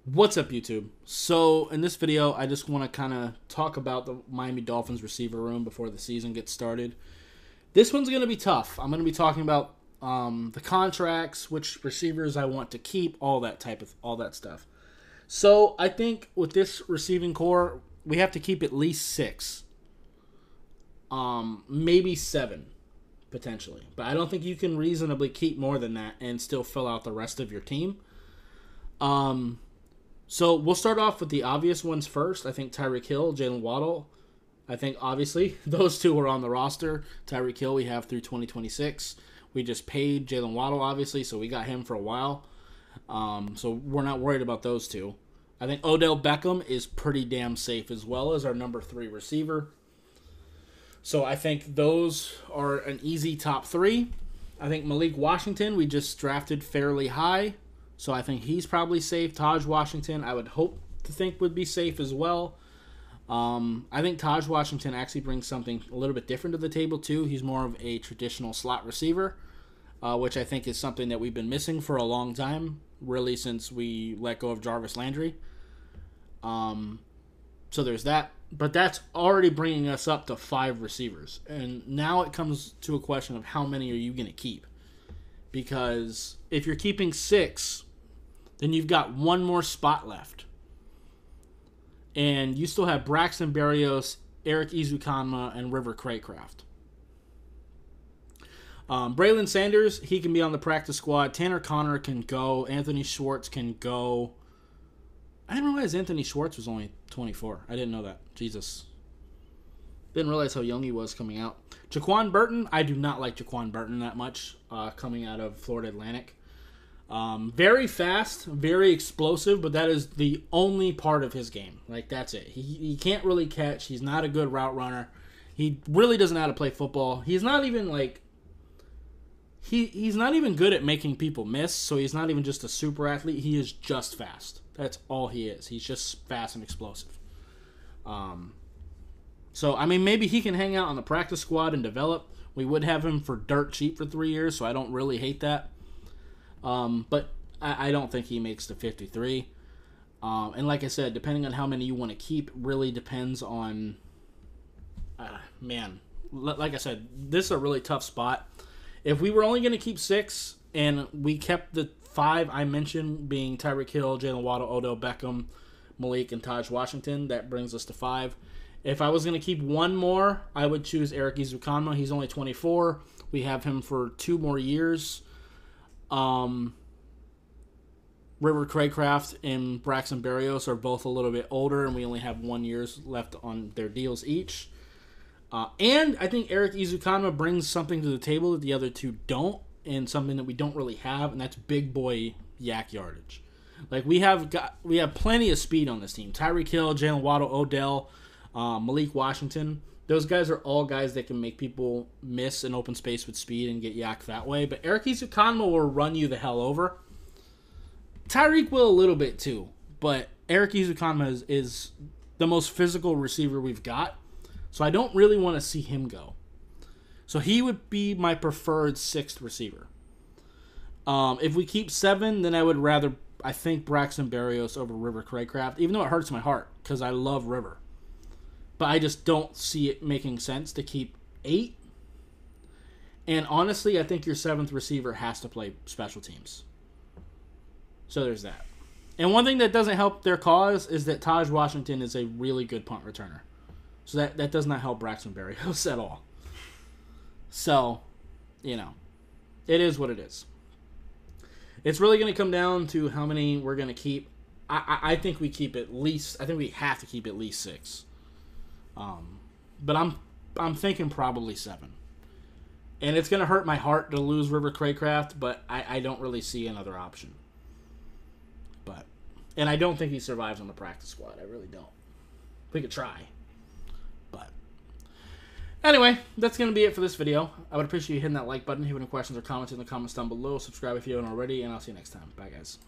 What's up, YouTube? So, in this video, I just want to kind of talk about the Miami Dolphins receiver room before the season gets started. This one's going to be tough. I'm going to be talking about the contracts, which receivers I want to keep, all that stuff. So, I think with this receiving core, we have to keep at least 6, maybe 7, potentially. But I don't think you can reasonably keep more than that and still fill out the rest of your team. So we'll start off with the obvious ones first. I think Tyreek Hill, Jalen Waddle. I think, obviously, those two are on the roster. Tyreek Hill we have through 2026. We just paid Jalen Waddle, obviously, so we got him for a while. So we're not worried about those two. I think Odell Beckham is pretty damn safe as well as our number 3 receiver. So I think those are an easy top 3. I think Malik Washington we just drafted fairly high. So I think he's probably safe. Taj Washington, I would hope to think would be safe as well. I think Taj Washington actually brings something a little bit different to the table too. He's more of a traditional slot receiver, which I think is something that we've been missing for a long time, really since we let go of Jarvis Landry. So there's that. But that's already bringing us up to 5 receivers. And now it comes to a question of how many are you going to keep? Because if you're keeping 6, then you've got one more spot left. And you still have Braxton Berrios, Eric Ezukanma, and River Craycraft. Braylon Sanders, he can be on the practice squad. Tanner Connor can go. Anthony Schwartz can go. I didn't realize Anthony Schwartz was only 24. I didn't know that. Jesus. Didn't realize how young he was coming out. Jaquan Burton, I do not like Jaquan Burton that much coming out of Florida Atlantic. Very fast, very explosive, but that is the only part of his game. Like, that's it. He can't really catch. He's not a good route runner. He really doesn't know how to play football. He's not even, like... He's not even good at making people miss, so he's not even just a super athlete. He is just fast. That's all he is. He's just fast and explosive. So, I mean, maybe he can hang out on the practice squad and develop. We would have him for dirt cheap for 3 years, so I don't really hate that. But I don't think he makes the 53. And like I said, depending on how many you want to keep really depends on... like I said, this is a really tough spot. If we were only going to keep 6, and we kept the 5 I mentioned, being Tyreek Hill, Jalen Waddle, Odell Beckham, Malik, and Taj Washington, that brings us to 5. If I was going to keep one more, I would choose Eric Ezukanma. He's only 24. We have him for 2 more years. River Craycraft and Braxton Berrios are both a little bit older, and we only have 1 year left on their deals each. And I think Eric Ezukanma brings something to the table that the other 2 don't, and something that we don't really have, and that's big boy yak yardage. Like, we have plenty of speed on this team. Tyreek Hill, Jalen Waddle, Odell, Malik Washington. Those guys are all guys that can make people miss an open space with speed and get yak that way. But Eric Ezukanma will run you the hell over. Tyreek will a little bit too. But Eric Ezukanma is the most physical receiver we've got. So I don't really want to see him go. So he would be my preferred 6th receiver. If we keep 7, then I would rather, I think, Braxton Berrios over River Craycraft. Even though it hurts my heart because I love River. But I just don't see it making sense to keep 8. And honestly, I think your 7th receiver has to play special teams. So there's that. And one thing that doesn't help their cause is that Taj Washington is a really good punt returner. So that does not help Braxton Berrios at all. So, you know, it is what it is. It's really going to come down to how many we're going to keep. I think we keep at least, I think we have to keep at least 6. But I'm thinking probably 7. And it's going to hurt my heart to lose River Craycraft, but I don't really see another option. And I don't think he survives on the practice squad. I really don't. We could try. But anyway, that's going to be it for this video. I would appreciate you hitting that like button. If you have any questions or comments in the comments down below. Subscribe if you haven't already, and I'll see you next time. Bye, guys.